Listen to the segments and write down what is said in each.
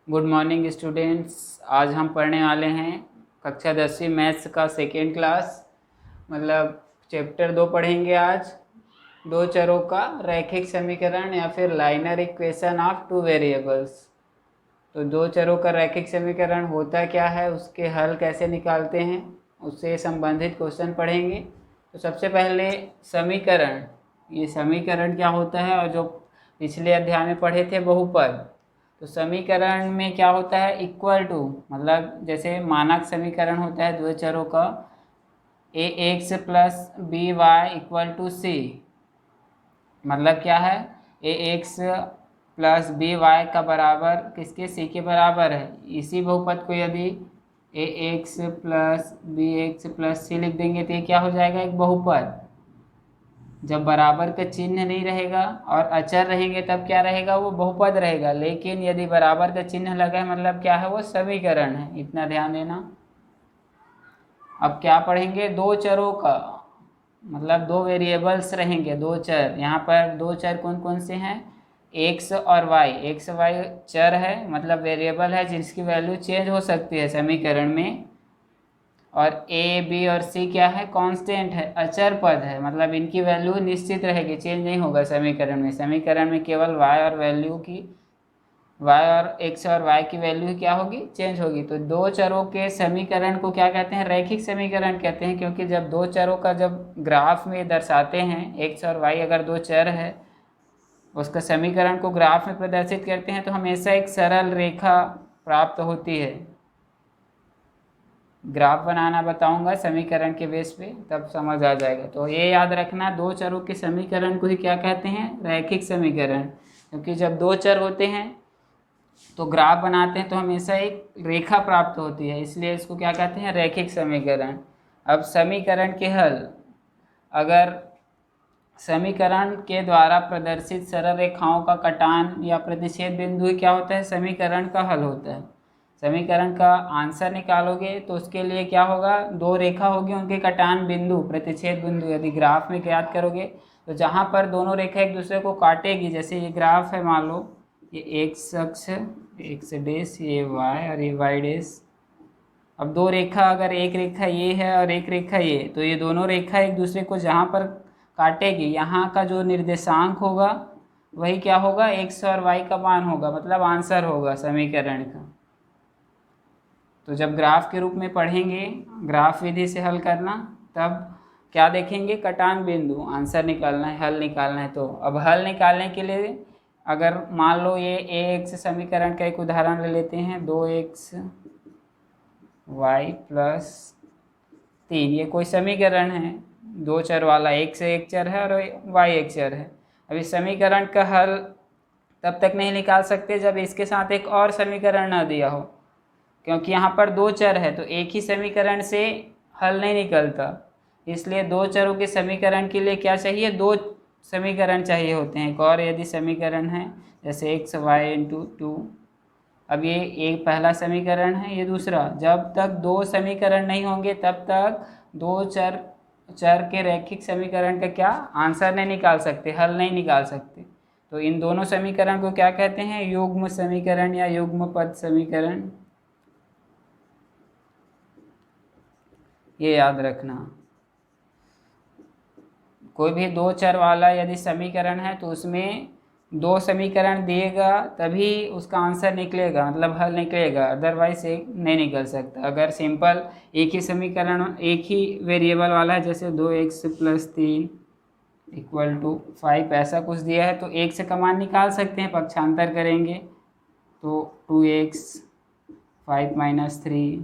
Good morning students. आज हम पढ़ने वाले हैं कक्षा 10वीं मैथ्स का सेकेंड क्लास, मतलब चैप्टर 2 पढ़ेंगे आज। दो चरों का रैखिक समीकरण या फिर liner equation of two variables. तो दो चरों का रैखिक समीकरण होता क्या है, उसके हल कैसे निकालते हैं, उससे संबंधित क्वेश्चन पढ़ेंगे। तो सबसे पहले समीकरण, ये समीकरण क्या होता है, और जो पिछले अध्याय में पढ़े थे बहुपद। तो समीकरण में क्या होता है, इक्वल टू, मतलब जैसे मानक समीकरण होता है दो चरों का, a x plus b y equal to c. मतलब क्या है, a x plus b y का बराबर किसके, सी के बराबर है। इसी बहुपद को यदि a x plus b x plus c लिख देंगे तो ये क्या हो जाएगा, एक बहुपद। जब बराबर का चिन्ह नहीं रहेगा और अचर रहेंगे तब क्या रहेगा, वो बहुपद रहेगा। लेकिन यदि बराबर का चिन्ह लगा है मतलब क्या है, वो समीकरण है। इतना ध्यान देना। अब क्या पढ़ेंगे, दो चरों का, मतलब दो वेरिएबल्स रहेंगे, दो चर। यहाँ पर दो चर कौन कौन से हैं, एक्स और वाई। एक्स वाई चर है, मतलब वेरिएबल है जिसकी वैल्यू चेंज हो सकती है समीकरण में। और ए बी और सी क्या है, कांस्टेंट है, अचर पद है, मतलब इनकी वैल्यू निश्चित रहेगी, चेंज नहीं होगा समीकरण में। समीकरण में केवल वाई और वैल्यू की, वाई और एक्स और वाई की वैल्यू क्या होगी, चेंज होगी। तो दो चरों के समीकरण को क्या कहते हैं, रैखिक समीकरण कहते हैं। क्योंकि जब दो चरों का जब ग्राफ में दर्शाते हैं, एक्स और वाई अगर दो चर है, उसका समीकरण को ग्राफ में प्रदर्शित करते हैं तो हमेशा एक सरल रेखा प्राप्त होती है। ग्राफ बनाना बताऊंगा समीकरण के बेस पे, तब समझ आ जाएगा। तो ये याद रखना, दो चरों के समीकरण को ही क्या कहते हैं, रैखिक समीकरण। क्योंकि जब दो चर होते हैं तो ग्राफ बनाते हैं तो हमेशा एक रेखा प्राप्त होती है, इसलिए इसको क्या कहते हैं, रैखिक समीकरण। अब समीकरण के हल, अगर समीकरण के द्वारा प्रदर्शित सरल रेखाओं का कटान या प्रतिच्छेद बिंदु क्या होता है, समीकरण का हल होता है। समीकरण का आंसर निकालोगे तो उसके लिए क्या होगा, दो रेखा होगी, उनके कटान बिंदु, प्रतिच्छेद बिंदु यदि ग्राफ में याद करोगे तो जहाँ पर दोनों रेखा एक दूसरे को काटेगी, जैसे ये ग्राफ है, मान लो ये एक्स अक्ष, एक्स डैश, ये वाई और ये वाई डैश। अब दो रेखा, अगर एक रेखा ये है और एक रेखा ये, तो ये दोनों रेखा एक दूसरे को जहाँ पर काटेगी, यहाँ का जो निर्देशांक होगा वही क्या होगा, एक्स और वाई का मान होगा, मतलब आंसर होगा समीकरण का। तो जब ग्राफ के रूप में पढ़ेंगे, ग्राफ विधि से हल करना, तब क्या देखेंगे, कटान बिंदु, आंसर निकालना है, हल निकालना है। तो अब हल निकालने के लिए अगर मान लो ये ए एक्स समीकरण का एक उदाहरण ले लेते हैं, 2x वाई प्लस 3, ये कोई समीकरण है दो चर वाला, एक से एक चर है और वाई एक चर है। अब इस समीकरण का हल तब तक नहीं निकाल सकते जब इसके साथ एक और समीकरण ना दिया हो, क्योंकि यहाँ पर दो चर है तो एक ही समीकरण से हल नहीं निकलता। इसलिए दो चरों के समीकरण के लिए क्या चाहिए, दो समीकरण चाहिए होते हैं। एक और यदि समीकरण है जैसे एक्स वाई इंटू टू, अब ये एक पहला समीकरण है, ये दूसरा। जब तक दो समीकरण नहीं होंगे तब तक दो चर के रैखिक समीकरण का क्या, आंसर नहीं निकाल सकते, हल नहीं निकाल सकते। तो इन दोनों समीकरण को क्या कहते हैं, युग्म समीकरण या युग्म पद समीकरण, ये याद रखना। कोई भी दो चर वाला यदि समीकरण है तो उसमें दो समीकरण दिएगा तभी उसका आंसर निकलेगा, मतलब हल निकलेगा, अदरवाइज एक नहीं निकल सकता। अगर सिंपल एक ही समीकरण, एक ही वेरिएबल वाला है, जैसे 2x प्लस 3 इक्वल टू 5, ऐसा कुछ दिया है तो एक से का मान निकाल सकते हैं, पक्षांतर करेंगे तो 2x 5 माइनस 3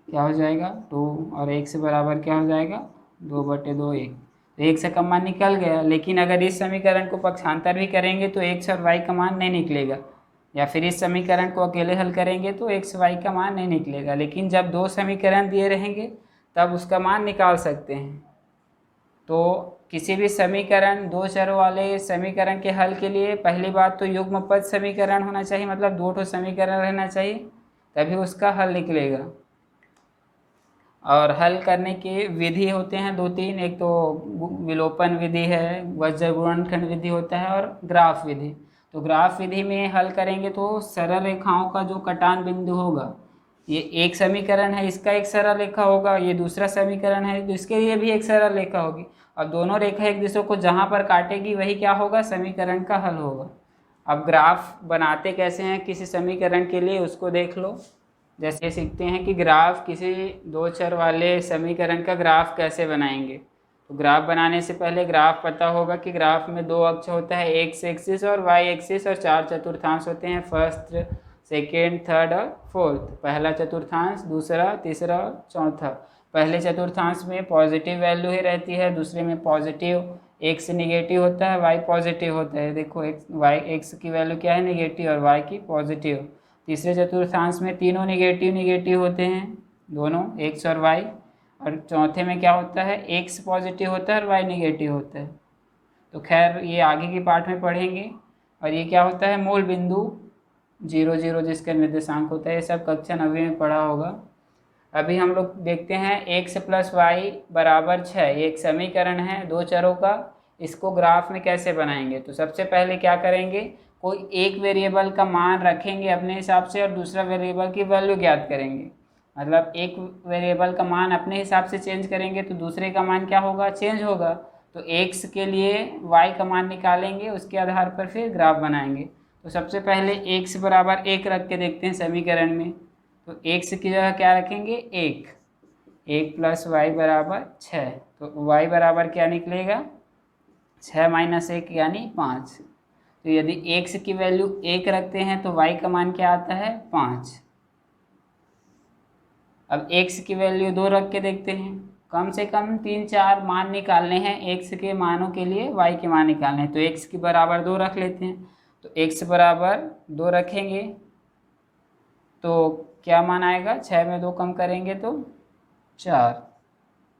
क्या हो जाएगा 2, और एक से बराबर क्या हो जाएगा 2/2, 1। तो एक से का मान निकल गया। लेकिन अगर इस समीकरण को पक्षांतर भी करेंगे तो एक्स और वाई का मान नहीं निकलेगा, या फिर इस समीकरण को अकेले हल करेंगे तो एक्स वाई का मान नहीं निकलेगा। लेकिन जब दो समीकरण दिए रहेंगे तब उसका मान निकाल सकते हैं। तो किसी भी समीकरण, दो चरों वाले समीकरण के हल के लिए पहली बात तो युग्मपद समीकरण होना चाहिए, मतलब दो ठो समीकरण रहना चाहिए, तभी उसका हल निकलेगा। और हल करने की विधि होते हैं दो तीन, एक तो विलोपन विधि है, वज्र गुणनखंड विधि होता है, और ग्राफ विधि। तो ग्राफ विधि में हल करेंगे तो सरल रेखाओं का जो कटान बिंदु होगा, ये एक समीकरण है, इसका एक सरल रेखा होगा, ये दूसरा समीकरण है तो इसके लिए भी एक सरल रेखा होगी, और दोनों रेखा एक दूसरे को जहाँ पर काटेगी वही क्या होगा, समीकरण का हल होगा। अब ग्राफ बनाते कैसे हैं किसी समीकरण के लिए उसको देख लो। जैसे सीखते हैं कि ग्राफ किसी दो चर वाले समीकरण का ग्राफ कैसे बनाएंगे। तो ग्राफ बनाने से पहले ग्राफ पता होगा कि ग्राफ में दो अक्ष होता है, एक्स एक्सिस और वाई एक्सिस, और चार चतुर्थांश होते हैं, फर्स्ट सेकेंड थर्ड और फोर्थ। पहला चतुर्थांश, दूसरा, तीसरा और चौथा। पहले चतुर्थांश में पॉजिटिव वैल्यू ही रहती है, दूसरे में पॉजिटिव, एक्स निगेटिव होता है, वाई पॉजिटिव होता है। देखो एक्स की वैल्यू क्या है, निगेटिव, और वाई की पॉजिटिव। तीसरे चतुर्थांश में तीनों निगेटिव होते हैं, दोनों एक्स और वाई। और चौथे में क्या होता है, एक्स पॉजिटिव होता है और वाई निगेटिव होता है। तो खैर ये आगे के पार्ट में पढ़ेंगे। और ये क्या होता है, मूल बिंदु 0 0 जिसका निर्देशांक होता है, ये सब कक्षा 9वीं में पढ़ा होगा। अभी हम लोग देखते हैं x + y = 6, ये एक समीकरण है दो चरों का। इसको ग्राफ में कैसे बनाएंगे, तो सबसे पहले क्या करेंगे, कोई एक वेरिएबल का मान रखेंगे अपने हिसाब से और दूसरा वेरिएबल की वैल्यू ज्ञात करेंगे। मतलब एक वेरिएबल का मान अपने हिसाब से चेंज करेंगे तो दूसरे का मान क्या होगा, चेंज होगा। तो x के लिए y का मान निकालेंगे, उसके आधार पर फिर ग्राफ बनाएंगे। तो सबसे पहले x = 1 रख के देखते हैं समीकरण में। तो x की जगह क्या रखेंगे, 1 + y = 6। तो y बराबर क्या निकलेगा, 6 - 1 यानी 5। तो यदि x की वैल्यू 1 रखते हैं तो y का मान क्या आता है, 5। अब x की वैल्यू 2 रख के देखते हैं। कम से कम 3-4 मान निकालने हैं x के मानों के लिए, y के मान निकालने हैं। तो x की बराबर 2 रख लेते हैं। तो x बराबर 2 रखेंगे तो क्या मान आएगा, 6 में 2 कम करेंगे तो 4।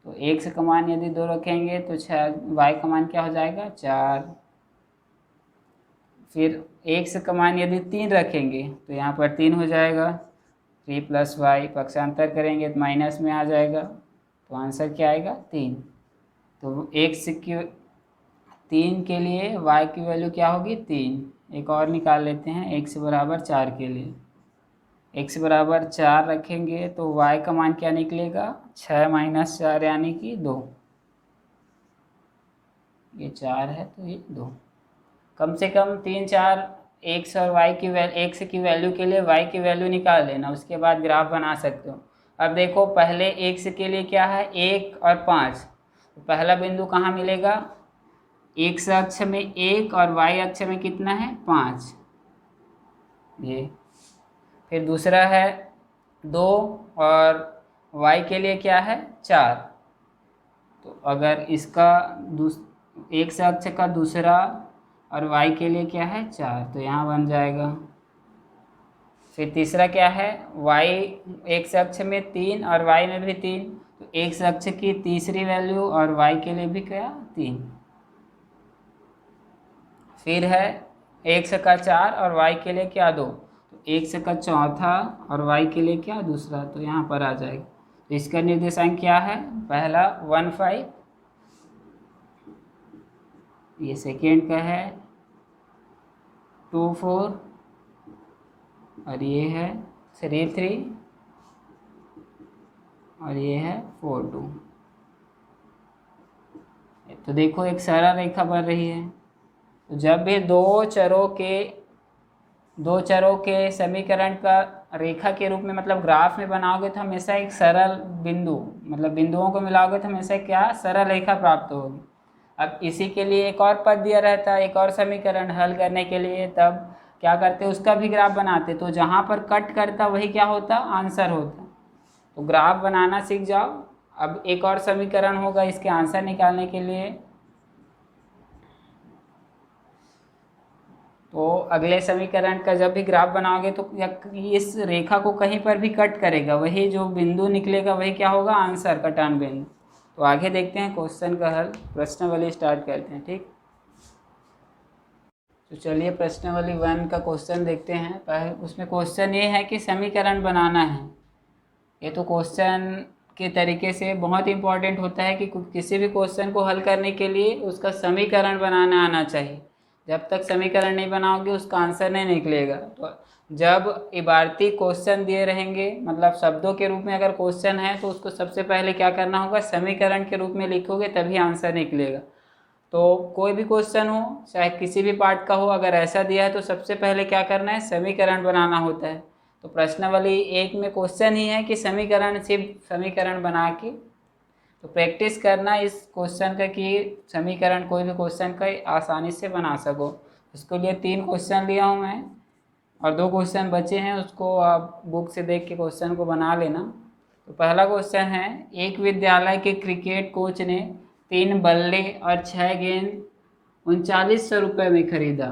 तो x का मान यदि 2 रखेंगे तो 6, y का मान क्या हो जाएगा, 4। फिर x का मान यदि 3 रखेंगे तो यहाँ पर 3 हो जाएगा। 3 + y पक्षांतर करेंगे तो माइनस में आ जाएगा, तो आंसर क्या आएगा, 3। तो x की 3 के लिए y की वैल्यू क्या होगी, 3। एक और निकाल लेते हैं x = 4 के लिए। x = 4 रखेंगे तो y का मान क्या निकलेगा, 6 - 4 यानी कि 2। ये 4 है तो ये 2। कम से कम 3-4 x और y की x की वैल्यू के लिए y की वैल्यू निकाल लेना, उसके बाद ग्राफ बना सकते हो। अब देखो पहले x के लिए क्या है, 1 और 5। तो पहला बिंदु कहाँ मिलेगा, x अक्ष में 1 और y अक्ष में कितना है, 5। ये फिर दूसरा है 2 और y के लिए क्या है, 4। तो अगर इसका x अक्ष का दूसरा और y के लिए क्या है, 4, तो यहाँ बन जाएगा। फिर तीसरा क्या है, y x अक्ष में 3 और y में भी 3, तो x अक्ष की तीसरी वैल्यू और y के लिए भी क्या, 3। फिर है x का 4 और y के लिए क्या, 2, तो x का चौथा और y के लिए क्या, दूसरा, तो यहाँ पर आ जाएगा। तो इसका निर्देशांक क्या है, पहला 1 5, ये सेकेंड का है 2 4, और ये है 3 3, और ये है 4 2। तो देखो एक सरल रेखा बन रही है। तो जब भी दो चरों के समीकरण का रेखा के रूप में मतलब ग्राफ में बनाओगे तो हमेशा एक सरल बिंदु, मतलब बिंदुओं को मिलाओगे तो हमेशा क्या, सरल रेखा प्राप्त होगी। अब इसी के लिए एक और पद दिया रहता है, एक और समीकरण हल करने के लिए, तब क्या करते, उसका भी ग्राफ बनाते। तो जहाँ पर कट करता वही क्या होता, आंसर होता। तो ग्राफ बनाना सीख जाओ। अब एक और समीकरण होगा इसके आंसर निकालने के लिए। तो अगले समीकरण का जब भी ग्राफ बनाओगे तो इस रेखा को कहीं पर भी कट करेगा, वही जो बिंदु निकलेगा वही क्या होगा, आंसर, कटान बिंदु। तो आगे देखते हैं क्वेश्चन का हल, प्रश्नावली स्टार्ट करते हैं, ठीक। तो चलिए प्रश्नावली 1 का क्वेश्चन देखते हैं। पहले उसमें क्वेश्चन ये है कि समीकरण बनाना है। ये तो क्वेश्चन के तरीके से बहुत इंपॉर्टेंट होता है कि किसी भी क्वेश्चन को हल करने के लिए उसका समीकरण बनाना आना चाहिए। जब तक समीकरण नहीं बनाओगे उसका आंसर नहीं निकलेगा। तो जब इबारती क्वेश्चन दिए रहेंगे, मतलब शब्दों के रूप में अगर क्वेश्चन है, तो उसको सबसे पहले क्या करना होगा, समीकरण के रूप में लिखोगे तभी आंसर निकलेगा। तो कोई भी क्वेश्चन हो, चाहे किसी भी पार्ट का हो, अगर ऐसा दिया है तो सबसे पहले क्या करना है, समीकरण बनाना होता है। तो प्रश्नावली 1 में क्वेश्चन ही है कि समीकरण, सिर्फ समीकरण बना के, तो प्रैक्टिस करना इस क्वेश्चन का कि समीकरण कोई भी क्वेश्चन का आसानी से बना सको। उसके लिए 3 क्वेश्चन लिया हूँ मैं और 2 क्वेश्चन बचे हैं, उसको आप बुक से देख के क्वेश्चन को बना लेना। तो पहला क्वेश्चन है, एक विद्यालय के क्रिकेट कोच ने 3 बल्ले और 6 गेंद 3900 रुपये में खरीदा।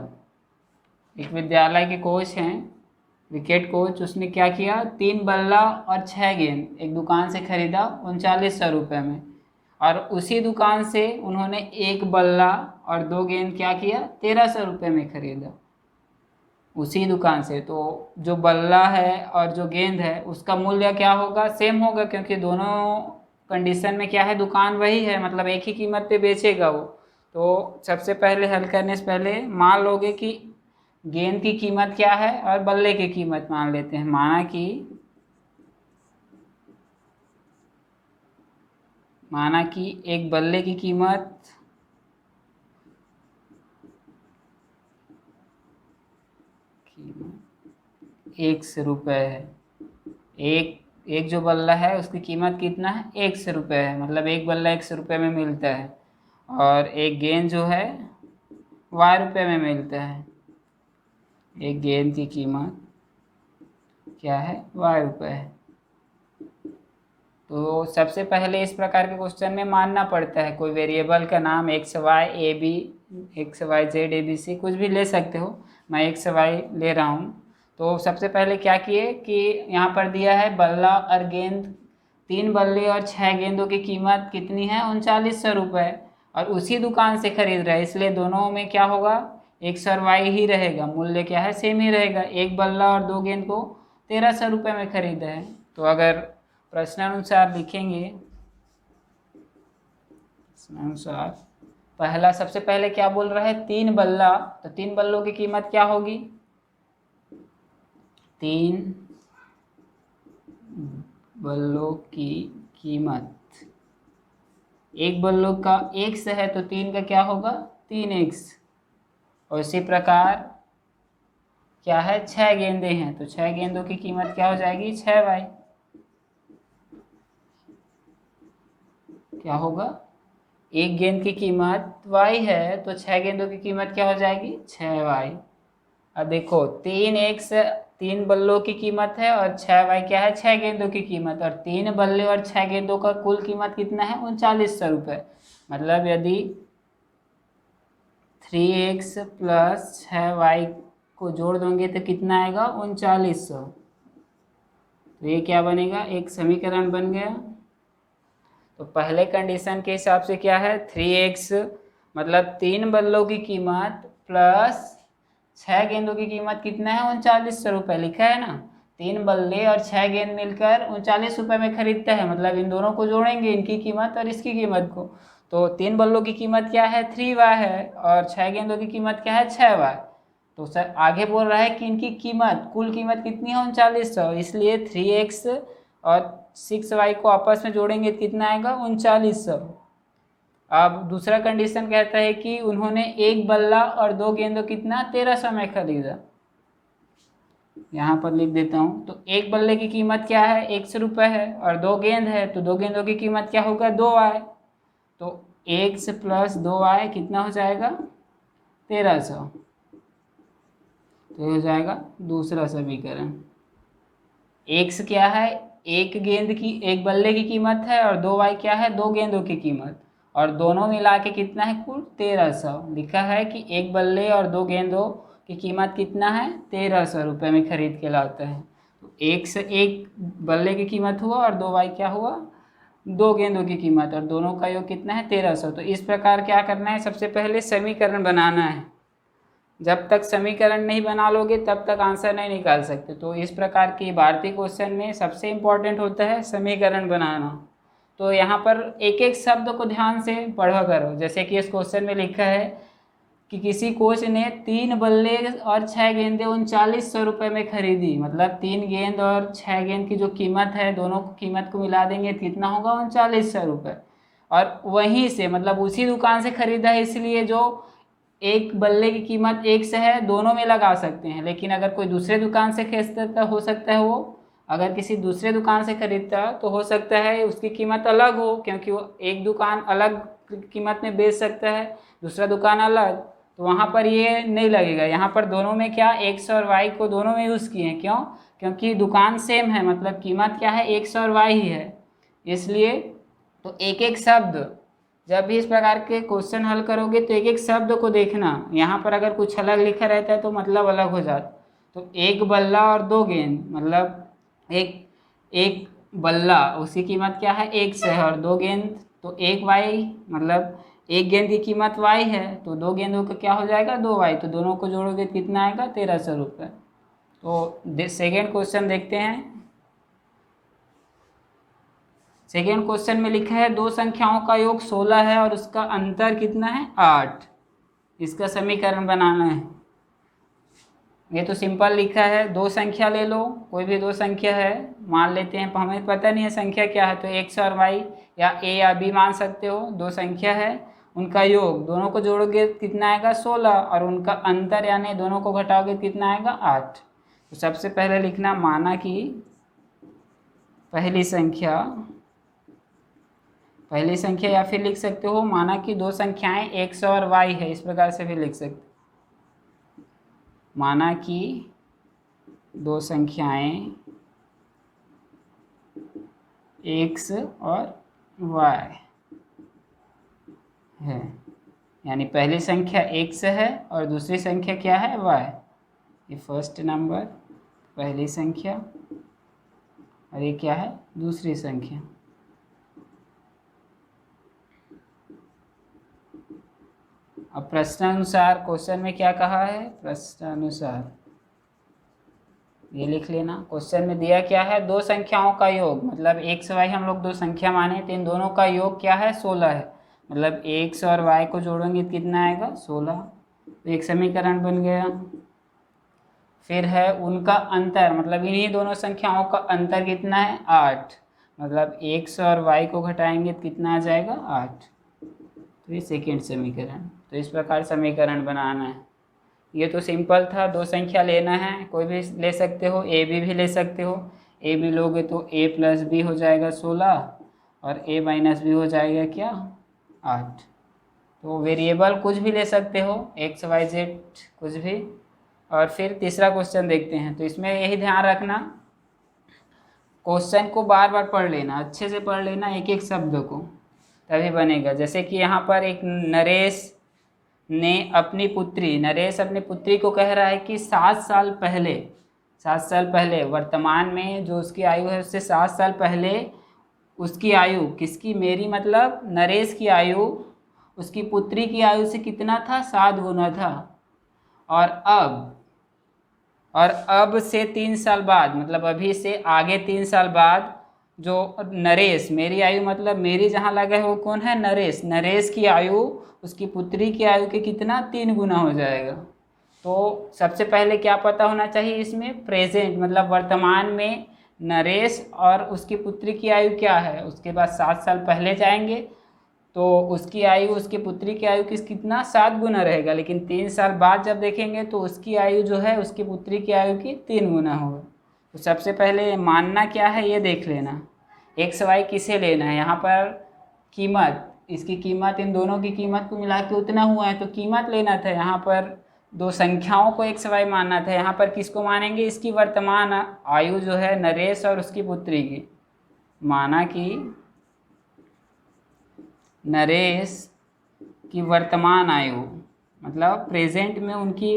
एक विद्यालय के कोच हैं, क्रिकेट कोच, उसने क्या किया, 3 बल्ला और 6 गेंद एक दुकान से खरीदा 3900 रुपये में, और उसी दुकान से उन्होंने 1 बल्ला और 2 गेंद क्या किया, 1300 रुपये में खरीदा, उसी दुकान से। तो जो बल्ला है और जो गेंद है उसका मूल्य क्या होगा, सेम होगा, क्योंकि दोनों कंडीशन में क्या है, दुकान वही है, मतलब एक ही कीमत पे बेचेगा वो। तो सबसे पहले हल करने से पहले मान लोगे कि गेंद की कीमत क्या है और बल्ले की कीमत मान लेते हैं। माना कि एक बल्ले की कीमत 100 रुपये है। एक जो बल्ला है उसकी कीमत कितना है, 100 रुपये है, मतलब एक बल्ला 100 रुपये में मिलता है, और एक गेंद जो है y रुपये में मिलता है। एक गेंद की कीमत क्या है, y रुपये है। तो सबसे पहले इस प्रकार के क्वेश्चन में मानना पड़ता है, कोई वेरिएबल का नाम x y a b x y z a b c कुछ भी ले सकते हो, मैं x y ले रहा हूँ। तो सबसे पहले क्या किए कि यहाँ पर दिया है बल्ला और गेंद, 3 बल्ले और 6 गेंदों की कीमत कितनी है, 3900 रुपये, और उसी दुकान से खरीद रहे हैं, इसलिए दोनों में क्या होगा, x और y ही रहेगा, मूल्य क्या है, सेम ही रहेगा। 1 बल्ला और 2 गेंद को 1300 रुपये में खरीदा है। तो अगर प्रश्नानुसार लिखेंगे, प्रश्नानुसार पहला सबसे पहले क्या बोल रहा है, 3 बल्ला, तो 3 बल्लों की कीमत क्या होगी, 3 बल्लों की कीमत, एक बल्लों का x है तो 3 का क्या होगा, 3x, और इसी प्रकार क्या है, 6 गेंदे हैं तो 6 गेंदों की कीमत क्या हो जाएगी, 6y, क्या होगा, एक गेंद की कीमत y है तो 6 गेंदों की कीमत क्या हो जाएगी, 6y। अब देखो 3x 3 बल्लों की कीमत है और 6y क्या है, 6 गेंदों की कीमत, और 3 बल्ले और 6 गेंदों का कुल कीमत कितना है, 3900 रुपये। मतलब यदि 3x प्लस 6y को जोड़ दोगे तो कितना आएगा, 3900। तो ये क्या बनेगा, एक समीकरण बन गया। तो पहले कंडीशन के हिसाब से क्या है, 3x मतलब 3 बल्लों की कीमत प्लस 6 गेंदों की कीमत कितना है, 3900 रुपये लिखा है ना। 3 बल्ले और 6 गेंद मिलकर 39 रुपये में खरीदता है, मतलब इन दोनों को जोड़ेंगे, इनकी कीमत और इसकी कीमत को। तो 3 बल्लों की कीमत क्या है, 3y है, और 6 गेंदों की कीमत क्या है, 6y। तो सर आगे बोल रहा है कि इनकी कीमत, कुल कीमत कितनी है, 3900, इसलिए 3x और 6y को आपस में जोड़ेंगे तो कितना आएगा, 3900। अब दूसरा कंडीशन कहता है कि उन्होंने 1 बल्ला और 2 गेंदों कितना, 1300 में खरीदा। यहाँ पर लिख देता हूँ। तो 1 बल्ले की कीमत क्या है, 100 रुपये है, और 2 गेंद है तो 2 गेंदों की कीमत क्या होगा, 2y। तो 1 प्लस 2y कितना हो जाएगा, 1300। तो हो जाएगा दूसरा समीकरण। x क्या है, एक बल्ले की कीमत है, और 2y क्या है, 2 गेंदों की कीमत, और दोनों मिला के कितना है, कुल 1300। लिखा है कि 1 बल्ले और 2 गेंदों की कीमत कितना है, 1300 रुपये में खरीद के लाता है। तो 1 बल्ले की कीमत हुआ और 2y क्या हुआ, 2 गेंदों की कीमत, और दोनों का योग कितना है, 1300। तो इस प्रकार क्या करना है, सबसे पहले समीकरण बनाना है। जब तक समीकरण नहीं बना लोगे तब तक आंसर नहीं निकाल सकते। तो इस प्रकार की भारतीय क्वेश्चन में सबसे इम्पोर्टेंट होता है समीकरण बनाना। तो यहाँ पर एक एक शब्द को ध्यान से पढ़ा करो। जैसे कि इस क्वेश्चन में लिखा है कि किसी कोच ने 3 बल्ले और 6 गेंदें 3900 रुपये में खरीदी, मतलब 3 गेंद और 6 गेंद की जो कीमत है, दोनों कीमत को मिला देंगे तो कितना होगा, 3900 रुपये। और वहीं से मतलब उसी दुकान से खरीदा है, इसलिए जो एक बल्ले की कीमत एक से है, दोनों में लगा सकते हैं। लेकिन अगर कोई दूसरे दुकान से खरीदता हो सकता है वो, अगर किसी दूसरे दुकान से खरीदता तो हो सकता है उसकी कीमत अलग हो, क्योंकि वो एक दुकान अलग कीमत में बेच सकता है, दूसरा दुकान अलग, तो वहाँ पर ये नहीं लगेगा। यहाँ पर दोनों में क्या, एक्स और वाई को दोनों में यूज़ किए हैं, क्यों, क्योंकि दुकान सेम है, मतलब कीमत क्या है, एक्स और वाई ही है, इसलिए। तो एक एक शब्द, जब भी इस प्रकार के क्वेश्चन हल करोगे तो एक एक शब्द को देखना, यहाँ पर अगर कुछ अलग लिखा रहता है तो मतलब अलग हो जाता। तो एक बल्ला और 2 गेंद, मतलब एक एक बल्ला उसकी कीमत क्या है, एक से है, और 2 गेंद तो 1 वाई, मतलब एक गेंद की कीमत वाई है, तो 2 गेंदों का क्या हो जाएगा, 2 वाई, तो दोनों को जोड़ोगे तो कितना आएगा, 1300 रुपये। तो सेकेंड क्वेश्चन देखते हैं। सेकेंड क्वेश्चन में लिखा है दो संख्याओं का योग 16 है और उसका अंतर कितना है, 8। इसका समीकरण बनाना है। ये तो सिंपल लिखा है, दो संख्या ले लो, कोई भी दो संख्या है, मान लेते हैं, हमें पता नहीं है संख्या क्या है, तो एक्स और वाई या ए या बी मान सकते हो, दो संख्या है, उनका योग, दोनों को जोड़ोगे कितना आएगा, 16, और उनका अंतर यानी दोनों को घटाओगे कितना आएगा, 8। तो सबसे पहले लिखना, माना कि पहली संख्या या फिर लिख सकते हो माना कि दो संख्याएं एक्स और वाई है, इस प्रकार से भी लिख सकते, माना कि दो संख्याएं एक्स और वाई है, यानी पहली संख्या एक्स है और दूसरी संख्या क्या है, वाई। ये फर्स्ट नंबर पहली संख्या और ये क्या है, दूसरी संख्या। अब प्रश्नानुसार क्वेश्चन में क्या कहा है, प्रश्नानुसार ये लिख लेना। क्वेश्चन में दिया क्या है, दो संख्याओं का योग, मतलब एक्स वाई हम लोग दो संख्या माने तो इन दोनों का योग क्या है, 16 है, मतलब एक्स और वाई को जोड़ेंगे कितना आएगा, 16। तो एक समीकरण बन गया। फिर है उनका अंतर, मतलब इन्हीं दोनों संख्याओं का अंतर कितना है, 8, मतलब एक्स और वाई को घटाएंगे तो कितना आ जाएगा, 8। तो ये सेकेंड समीकरण। तो इस प्रकार समीकरण बनाना है। ये तो सिंपल था, दो संख्या लेना है, कोई भी ले सकते हो, ए बी भी ले सकते हो, ए बी लोगे तो ए प्लस बी हो जाएगा 16 और ए माइनस बी हो जाएगा क्या, 8। तो वेरिएबल कुछ भी ले सकते हो, एक्स वाई जेड कुछ भी। और फिर तीसरा क्वेश्चन देखते हैं। तो इसमें यही ध्यान रखना, क्वेश्चन को बार बार पढ़ लेना, अच्छे से पढ़ लेना एक एक शब्द को, तभी बनेगा। जैसे कि यहाँ पर एक नरेश अपनी पुत्री को कह रहा है कि 7 साल पहले वर्तमान में जो उसकी आयु है उससे 7 साल पहले उसकी आयु, किसकी, मेरी मतलब नरेश की आयु उसकी पुत्री की आयु से कितना था, 7 गुना था। और अब से 3 साल बाद, मतलब अभी से आगे 3 साल बाद जो नरेश, मेरी आयु मतलब मेरी जहाँ लगा है वो कौन है, नरेश की आयु उसकी पुत्री की आयु के कितना, 3 गुना हो जाएगा। तो सबसे पहले क्या पता होना चाहिए इसमें, प्रेजेंट मतलब वर्तमान में नरेश और उसकी पुत्री की आयु क्या है। उसके बाद 7 साल पहले जाएंगे तो उसकी आयु उसकी पुत्री की आयु कितना, 7 गुना रहेगा, लेकिन 3 साल बाद जब देखेंगे तो उसकी आयु जो है उसकी पुत्री की आयु की 3 गुना होगा। तो सबसे पहले मानना क्या है ये देख लेना, एक्स वाई किसे लेना है, यहाँ पर कीमत, इसकी कीमत, इन दोनों की कीमत को मिला के उतना हुआ है, तो कीमत लेना था। यहाँ पर दो संख्याओं को एक्स वाई मानना था, यहाँ पर किसको मानेंगे, इसकी वर्तमान आयु जो है नरेश और उसकी पुत्री की। माना कि नरेश की वर्तमान आयु, मतलब प्रेजेंट में उनकी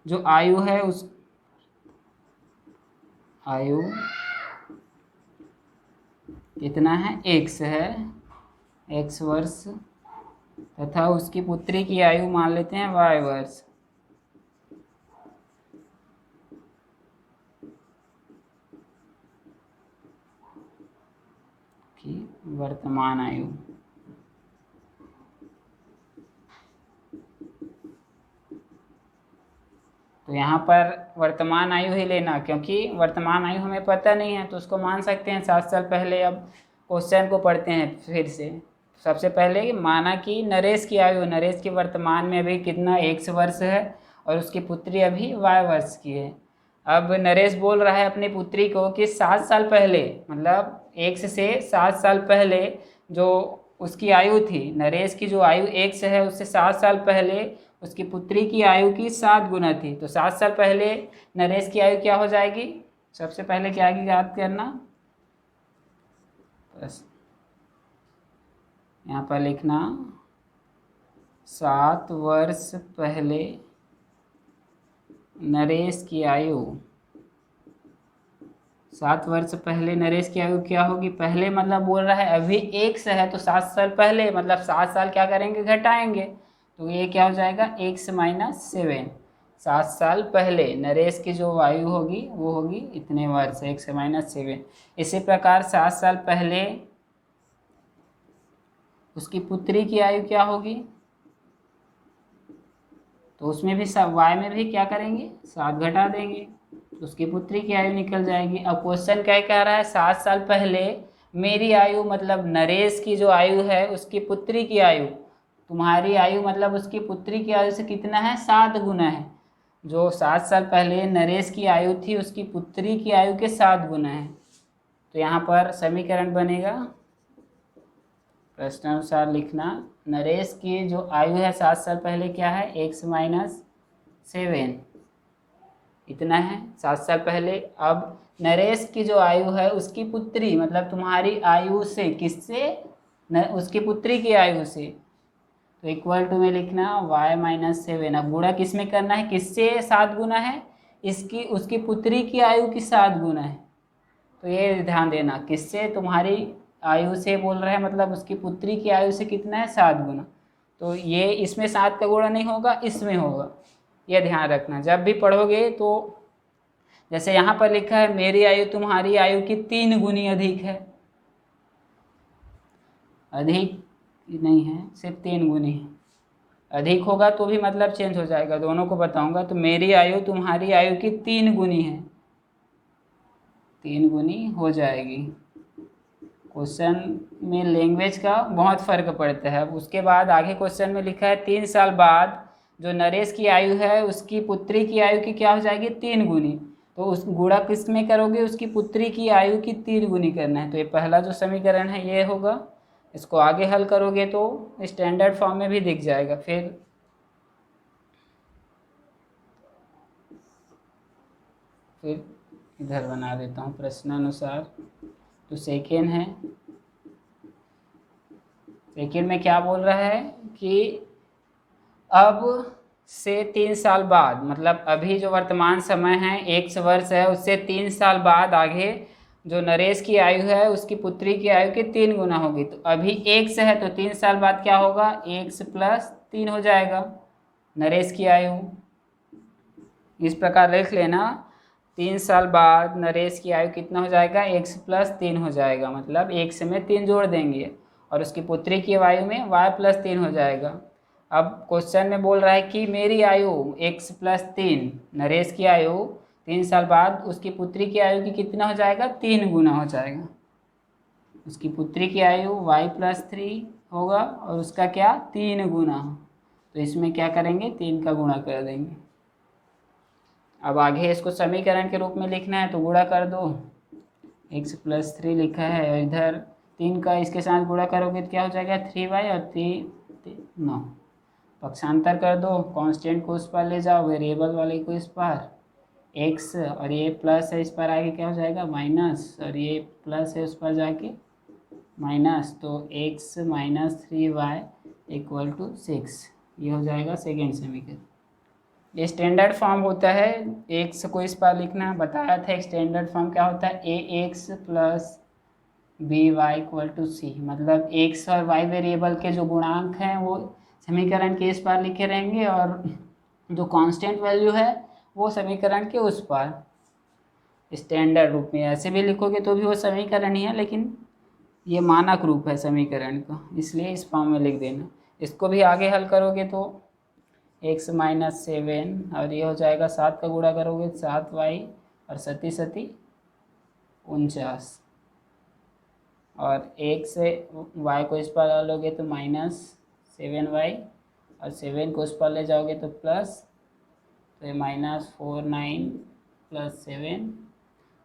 जो आयु है उस आयु कितना है, एक्स है, एक्स वर्ष, तथा उसकी पुत्री की आयु मान लेते हैं वाई वर्ष। की वर्तमान आयु पर वर्तमान आयु ही लेना, क्योंकि वर्तमान आयु हमें पता नहीं है तो उसको मान सकते हैं 7 साल पहले। अब क्वेश्चन को पढ़ते हैं फिर से। सबसे पहले माना कि नरेश की आयु, नरेश की वर्तमान में अभी कितना x वर्ष है और उसकी पुत्री अभी y वर्ष की है। अब नरेश बोल रहा है अपनी पुत्री को कि 7 साल पहले, मतलब x से 7 साल पहले जो उसकी आयु थी, नरेश की जो आयु x है उससे 7 साल पहले उसकी पुत्री की आयु की 7 गुना थी। तो 7 साल पहले नरेश की आयु क्या हो जाएगी? सबसे पहले क्या की याद करना, बस यहाँ पर लिखना 7 वर्ष पहले नरेश की आयु, 7 वर्ष पहले नरेश की आयु क्या होगी? पहले मतलब बोल रहा है अभी x है तो 7 साल पहले, मतलब 7 साल क्या करेंगे? घटाएंगे। तो ये क्या हो जाएगा? x minus 7। 7 साल पहले नरेश की जो आयु होगी वो होगी इतने वर्ष, x माइनस 7। इसी प्रकार 7 साल पहले उसकी पुत्री की आयु क्या होगी? तो उसमें भी y में भी क्या करेंगे? 7 घटा देंगे तो उसकी पुत्री की आयु निकल जाएगी। अब क्वेश्चन क्या कह रहा है? 7 साल पहले मेरी आयु, मतलब नरेश की जो आयु है उसकी पुत्री की आयु, तुम्हारी आयु मतलब उसकी पुत्री की आयु से कितना है? 7 गुना है। जो 7 साल पहले नरेश की आयु थी उसकी पुत्री की आयु के 7 गुना है। तो यहाँ पर समीकरण बनेगा, प्रश्नानुसार लिखना, नरेश की जो आयु है 7 साल पहले क्या है? x माइनस 7 इतना है 7 साल पहले। अब नरेश की जो आयु है उसकी पुत्री, मतलब तुम्हारी आयु से, किससे? उसकी पुत्री की आयु से, तो इक्वल टू में लिखना y माइनस 7। अब गुणा किस में करना है? किससे 7 गुना है? इसकी, उसकी पुत्री की आयु की 7 गुना है। तो ये ध्यान देना, किससे? तुम्हारी आयु से बोल रहे हैं, मतलब उसकी पुत्री की आयु से कितना है? 7 गुना। तो ये इसमें 7 का गुणा नहीं होगा, इसमें होगा, ये ध्यान रखना जब भी पढ़ोगे। तो जैसे यहाँ पर लिखा है मेरी आयु तुम्हारी आयु की 3 गुनी अधिक है, अधिक नहीं है, सिर्फ 3 गुनी है। अधिक होगा तो भी मतलब चेंज हो जाएगा, दोनों को बताऊंगा। तो मेरी आयु तुम्हारी आयु की 3 गुनी है, 3 गुनी हो जाएगी। क्वेश्चन में लैंग्वेज का बहुत फ़र्क पड़ता है। उसके बाद आगे क्वेश्चन में लिखा है 3 साल बाद जो नरेश की आयु है उसकी पुत्री की आयु की क्या हो जाएगी? 3 गुनी। तो उस गुणा किस में करोगे? उसकी पुत्री की आयु की 3 गुनी करना है। तो ये पहला जो समीकरण है ये होगा। इसको आगे हल करोगे तो स्टैंडर्ड फॉर्म में भी दिख जाएगा। फिर इधर बना देता हूँ प्रश्नानुसार। तो सेकेंड है, सेकेंड में क्या बोल रहा है कि अब से 3 साल बाद, मतलब अभी जो वर्तमान समय है x वर्ष है, उससे 3 साल बाद आगे जो नरेश की आयु है उसकी पुत्री की आयु की 3 गुना होगी। तो अभी x है तो 3 साल बाद क्या होगा? x प्लस 3 हो जाएगा नरेश की आयु। इस प्रकार लिख लेना, 3 साल बाद नरेश की आयु कितना हो जाएगा? x प्लस 3 हो जाएगा, मतलब x में 3 जोड़ देंगे और उसकी पुत्री की आयु में y प्लस 3 हो जाएगा। अब क्वेश्चन में बोल रहा है कि मेरी आयु x प्लस 3, नरेश की आयु 3 साल बाद उसकी पुत्री की आयु की कितना हो जाएगा? 3 गुना हो जाएगा। उसकी पुत्री की आयु y प्लस 3 होगा और उसका क्या? 3 गुना। तो इसमें क्या करेंगे? 3 का गुणा कर देंगे। अब आगे इसको समीकरण के रूप में लिखना है तो गुणा कर दो, x प्लस 3 लिखा है और इधर 3 का इसके साथ गुणा करोगे तो क्या हो जाएगा? 3y और 3 9। पक्षांतर कर दो, कांस्टेंट को उस पर ले जाओ, वेरिएबल वाले को इस पर, x और ये प्लस है इस पर आगे क्या हो जाएगा? माइनस, और ये प्लस है उस पर जाके माइनस। तो x minus 3y equal to 6, ये हो जाएगा सेकेंड समीकरण। ये स्टैंडर्ड फॉर्म होता है। x को इस पर लिखना बताया था, स्टैंडर्ड फॉर्म क्या होता है? ax plus by equal to c, मतलब x और y वेरिएबल के जो गुणांक हैं वो समीकरण के इस पार लिखे रहेंगे और जो कांस्टेंट वैल्यू है वो समीकरण के उस पार। स्टैंडर्ड रूप में ऐसे भी लिखोगे तो भी वो समीकरण ही है, लेकिन ये मानक रूप है समीकरण का, इसलिए इस फॉर्म में लिख देना। इसको भी आगे हल करोगे तो एक्स माइनस 7 और ये हो जाएगा 7 का गुणा करोगे 7y और 49 और 1 से y को इस पर लोगे तो -7y और 7 को उस पर ले जाओगे तो प्लस, तो ये -49 + 7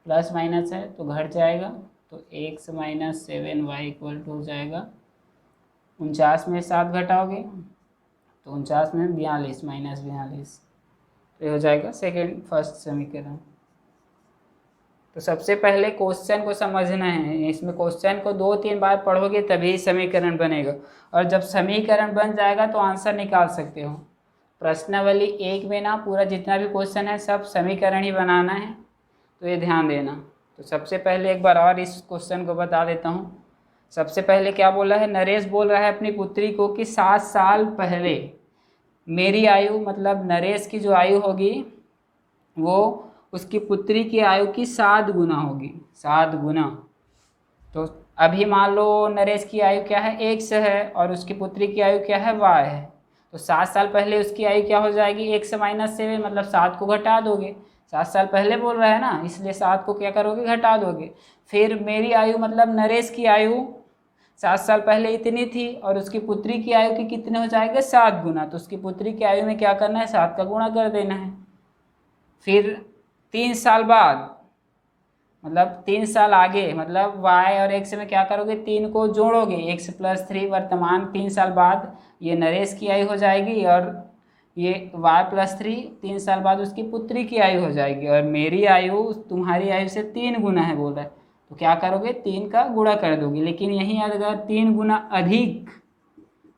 प्लस माइनस है तो घट जाएगा, तो x minus 7y equal to हो जाएगा 49 में 7 घटाओगे तो 49 में 42 -42, तो ये हो जाएगा फर्स्ट समीकरण। तो सबसे पहले क्वेश्चन को समझना है, इसमें क्वेश्चन को 2-3 बार पढ़ोगे तभी समीकरण बनेगा, और जब समीकरण बन जाएगा तो आंसर निकाल सकते हो। प्रश्नावली 1 में ना पूरा जितना भी क्वेश्चन है सब समीकरण ही बनाना है, तो ये ध्यान देना। तो सबसे पहले एक बार और इस क्वेश्चन को बता देता हूँ। सबसे पहले क्या बोला है, नरेश बोल रहा है अपनी पुत्री को कि 7 साल पहले मेरी आयु, मतलब नरेश की जो आयु होगी वो उसकी पुत्री की आयु की 7 गुना होगी, 7 गुना। तो अभी मान लो नरेश की आयु क्या है, x है, और उसकी पुत्री की आयु क्या है, y है। तो 7 साल पहले उसकी आयु क्या हो जाएगी, x माइनस 7, मतलब 7 को घटा दोगे, 7 साल पहले बोल रहा है ना, इसलिए 7 को क्या करोगे, घटा दोगे। फिर मेरी आयु मतलब नरेश की आयु 7 साल पहले इतनी थी और उसकी पुत्री की आयु की कितने हो जाएगा, 7 गुना। तो उसकी पुत्री की आयु में क्या करना है, 7 का गुणा कर देना है। फिर 3 साल बाद, मतलब 3 साल आगे, मतलब y और x में क्या करोगे, 3 को जोड़ोगे, x + 3 वर्तमान 3 साल बाद ये नरेश की आयु हो जाएगी, और ये y + 3 साल बाद उसकी पुत्री की आयु हो जाएगी, और मेरी आयु तुम्हारी आयु से 3 गुना है बोल रहा है, तो क्या करोगे, 3 का गुणा कर दोगे। लेकिन यहीं अगर 3 गुना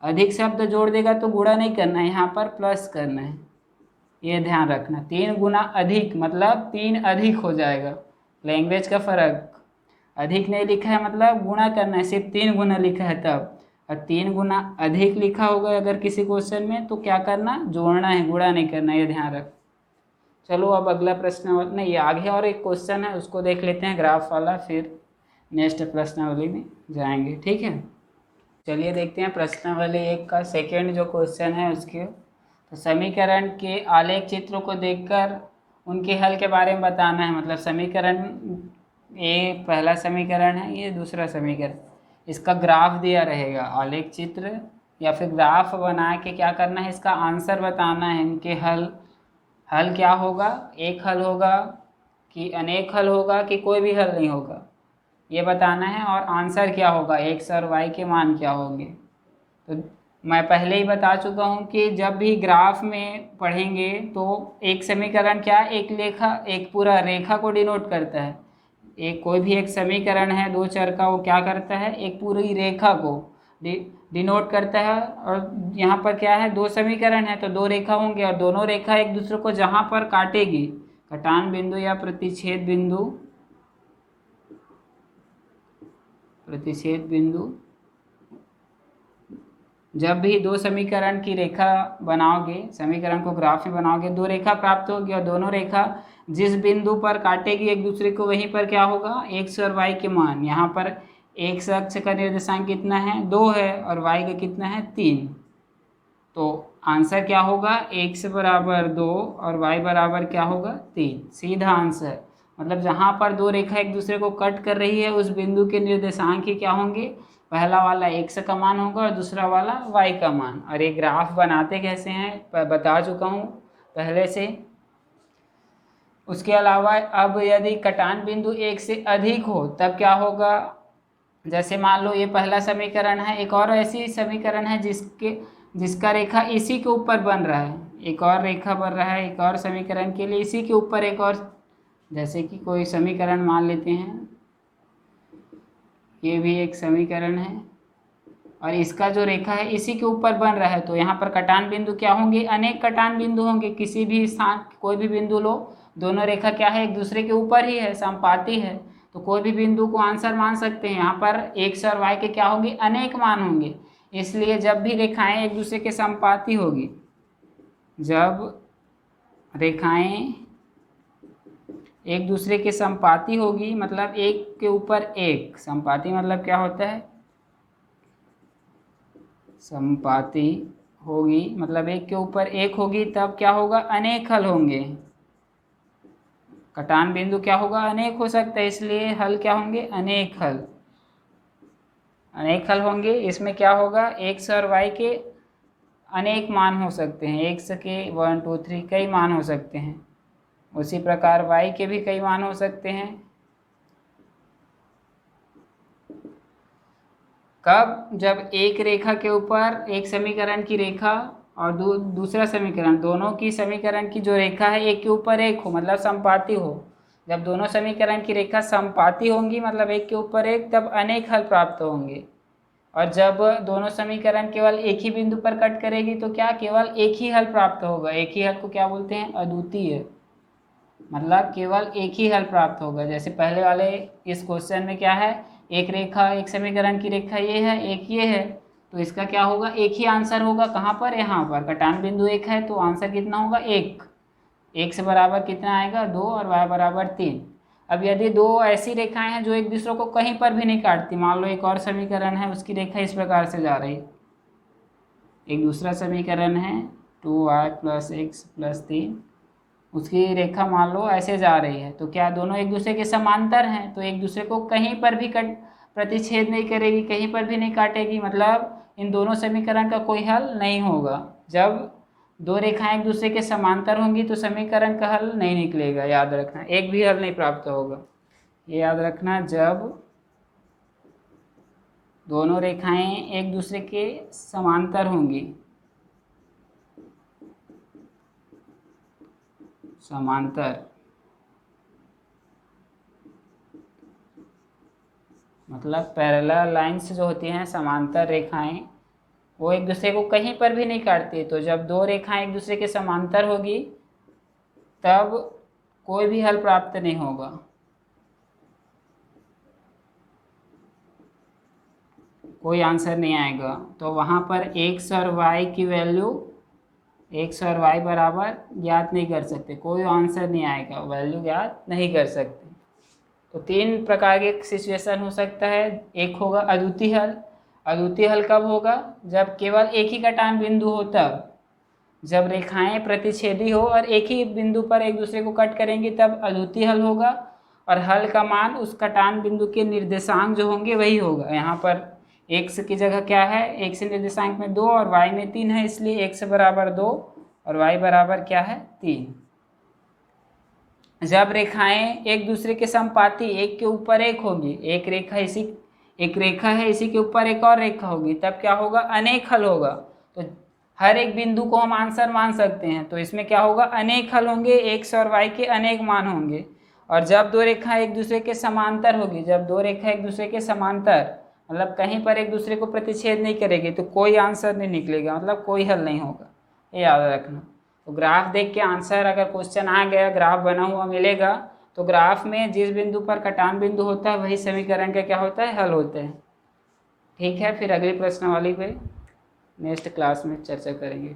अधिक शब्द जोड़ देगा तो गुणा नहीं करना है, यहाँ पर प्लस करना है, ये ध्यान रखना। 3 गुना अधिक मतलब 3 अधिक हो जाएगा, लैंग्वेज का फ़र्क, अधिक नहीं लिखा है मतलब गुणा करना है, सिर्फ 3 गुना लिखा है तब, और 3 गुना अधिक लिखा होगा अगर किसी क्वेश्चन में तो क्या करना, जोड़ना है, गुणा नहीं करना, ये ध्यान रख। चलो अब अगला प्रश्न, नहीं ये आगे और एक क्वेश्चन है उसको देख लेते हैं ग्राफ वाला, फिर नेक्स्ट प्रश्नावली में जाएंगे, ठीक है। चलिए देखते हैं प्रश्नावली 1 का सेकेंड जो क्वेश्चन है उसके। तो समीकरण के आलेख चित्रों को देखकर उनके हल के बारे में बताना है, मतलब समीकरण ये पहला समीकरण है, ये दूसरा समीकरण, इसका ग्राफ दिया रहेगा, आलेख चित्र या फिर ग्राफ बना के क्या करना है, इसका आंसर बताना है। इनके हल क्या होगा, एक हल होगा कि अनेक हल होगा कि कोई भी हल नहीं होगा, ये बताना है। और आंसर क्या होगा, x और y के मान क्या होंगे। तो मैं पहले ही बता चुका हूँ कि जब भी ग्राफ में पढ़ेंगे तो एक समीकरण क्या, एक पूरा रेखा को डिनोट करता है। एक कोई भी एक समीकरण है 2 चर का, वो क्या करता है, एक पूरी रेखा को डिनोट करता है। और यहाँ पर क्या है, 2 समीकरण है तो 2 रेखा होंगे, और दोनों रेखा एक दूसरे को जहाँ पर काटेगी, कटान बिंदु या प्रतिच्छेद बिंदु, जब भी 2 समीकरण की रेखा बनाओगे, समीकरण को ग्राफ में बनाओगे, 2 रेखा प्राप्त होगी, और दोनों रेखा जिस बिंदु पर काटेगी एक दूसरे को, वहीं पर क्या होगा, x और y के मान। यहाँ पर x अक्ष का निर्देशांक कितना है, 2 है, और y का कितना है, 3। तो आंसर क्या होगा, x बराबर 2 और y बराबर क्या होगा, 3, सीधा आंसर। मतलब जहाँ पर 2 रेखा एक दूसरे को कट कर रही है उस बिंदु के निर्देशांक ही क्या होंगे, पहला वाला x का मान होगा और दूसरा वाला y का मान। और ये ग्राफ बनाते कैसे हैं बता चुका हूँ पहले से। उसके अलावा अब यदि कटान बिंदु 1 से अधिक हो तब क्या होगा, जैसे मान लो ये पहला समीकरण है, एक और ऐसी समीकरण है जिसका रेखा इसी के ऊपर बन रहा है, एक और रेखा बन रहा है एक और समीकरण के लिए, इसी के ऊपर एक और, जैसे कि कोई समीकरण मान लेते हैं, ये भी एक समीकरण है और इसका जो रेखा है इसी के ऊपर बन रहा है। तो यहाँ पर कटान बिंदु क्या होंगे, अनेक कटान बिंदु होंगे, किसी भी स्थान कोई भी बिंदु लो, दोनों रेखा क्या है, एक दूसरे के ऊपर ही है, समपाती है, तो कोई भी बिंदु को आंसर मान सकते हैं। यहाँ पर x और y के क्या होंगे, अनेक मान होंगे, इसलिए जब भी रेखाएं एक दूसरे के समपाती होगी, जब रेखाएं एक दूसरे के समपाती होगी, मतलब एक के ऊपर एक, समपाती मतलब क्या होता है, समपाती होगी, मतलब एक के ऊपर एक होगी, तब क्या होगा, अनेक हल होंगे। कटान बिंदु क्या होगा, अनेक हो सकता है, इसलिए हल क्या होंगे, अनेक हल। अनेक हल होंगे, इसमें क्या होगा, एक्स और वाई के अनेक मान हो सकते हैं, एक्स के 1 2 3 कई मान हो सकते हैं, उसी प्रकार वाई के भी कई मान हो सकते हैं। कब, जब एक रेखा के ऊपर एक समीकरण की रेखा और दूसरा समीकरण, दोनों की समीकरण की जो रेखा है एक के ऊपर एक हो, मतलब समपाती हो। जब दोनों समीकरण की रेखा समपाती होंगी, मतलब एक के ऊपर एक, तब अनेक हल प्राप्त होंगे। और जब दोनों समीकरण केवल एक ही बिंदु पर कट करेगी तो क्या, केवल एक ही हल प्राप्त होगा। एक ही हल को क्या बोलते हैं, अद्वितीय, मतलब केवल एक ही हल प्राप्त होगा। जैसे पहले वाले इस क्वेश्चन में क्या है, एक रेखा, एक समीकरण की रेखा ये है, एक ये है, तो इसका क्या होगा, एक ही आंसर होगा। कहाँ पर, यहाँ पर कटान बिंदु एक है, तो आंसर कितना होगा, एक। एक से बराबर कितना आएगा, 2, और y बराबर 3। अब यदि दो ऐसी रेखाएं हैं जो एक दूसरे को कहीं पर भी नहीं काटती, मान लो एक और समीकरण है, उसकी रेखा इस प्रकार से जा रही, एक दूसरा समीकरण है 2y + x + 3, उसकी रेखा मान लो ऐसे जा रही है, तो क्या दोनों एक दूसरे के समांतर हैं, तो एक दूसरे को कहीं पर भी प्रतिच्छेद नहीं करेगी, कहीं पर भी नहीं काटेगी, मतलब इन दोनों समीकरण का कोई हल नहीं होगा। जब दो रेखाएं एक दूसरे के समांतर होंगी तो समीकरण का हल नहीं निकलेगा, याद रखना, एक भी हल नहीं प्राप्त होगा, ये याद रखना। जब दोनों रेखाएं एक दूसरे के समांतर होंगी, समांतर मतलब पैरेलल लाइंस जो होती हैं, समांतर रेखाएं, वो एक दूसरे को कहीं पर भी नहीं काटती। तो जब दो रेखाएं एक दूसरे के समांतर होगी तब कोई भी हल प्राप्त नहीं होगा, कोई आंसर नहीं आएगा। तो वहाँ पर x और y की वैल्यू, x और y बराबर ज्ञात नहीं कर सकते, कोई आंसर नहीं आएगा, वैल्यू ज्ञात नहीं कर सकते। तो तीन प्रकार के सिचुएशन हो सकता है। एक होगा अद्वितीय हल। अद्वितीय हल कब होगा, जब केवल एक ही कटान बिंदु हो, तब जब रेखाएं प्रतिच्छेदी हो और एक ही बिंदु पर एक दूसरे को कट करेंगे तब अद्वितीय हल होगा। और हल का मान उस कटान बिंदु के निर्देशांक जो होंगे वही होगा। यहाँ पर x की जगह क्या है, x निर्देशांक में 2 और y में 3 है, इसलिए x बराबर 2 और y बराबर क्या है, 3। जब रेखाएं एक दूसरे के समपाती, एक के ऊपर एक होगी, एक रेखा है, इसी के ऊपर एक और रेखा होगी, तब क्या होगा, अनेक हल होगा। तो हर एक बिंदु को हम आंसर मान सकते हैं, तो इसमें क्या होगा, अनेक हल होंगे, x और y के अनेक मान होंगे। और जब दो रेखा एक दूसरे के समांतर होगी, जब दो रेखा एक दूसरे के समांतर मतलब कहीं पर एक दूसरे को प्रतिच्छेद नहीं करेगी, तो कोई आंसर नहीं निकलेगा, मतलब कोई हल नहीं होगा, ये याद रखना। तो ग्राफ देख के आंसर, अगर क्वेश्चन आ गया, ग्राफ बना हुआ मिलेगा, तो ग्राफ में जिस बिंदु पर कटान बिंदु होता है वही समीकरण का क्या होता है, हल होता है। ठीक है, फिर अगली प्रश्नावली पे नेक्स्ट क्लास में चर्चा करेंगे।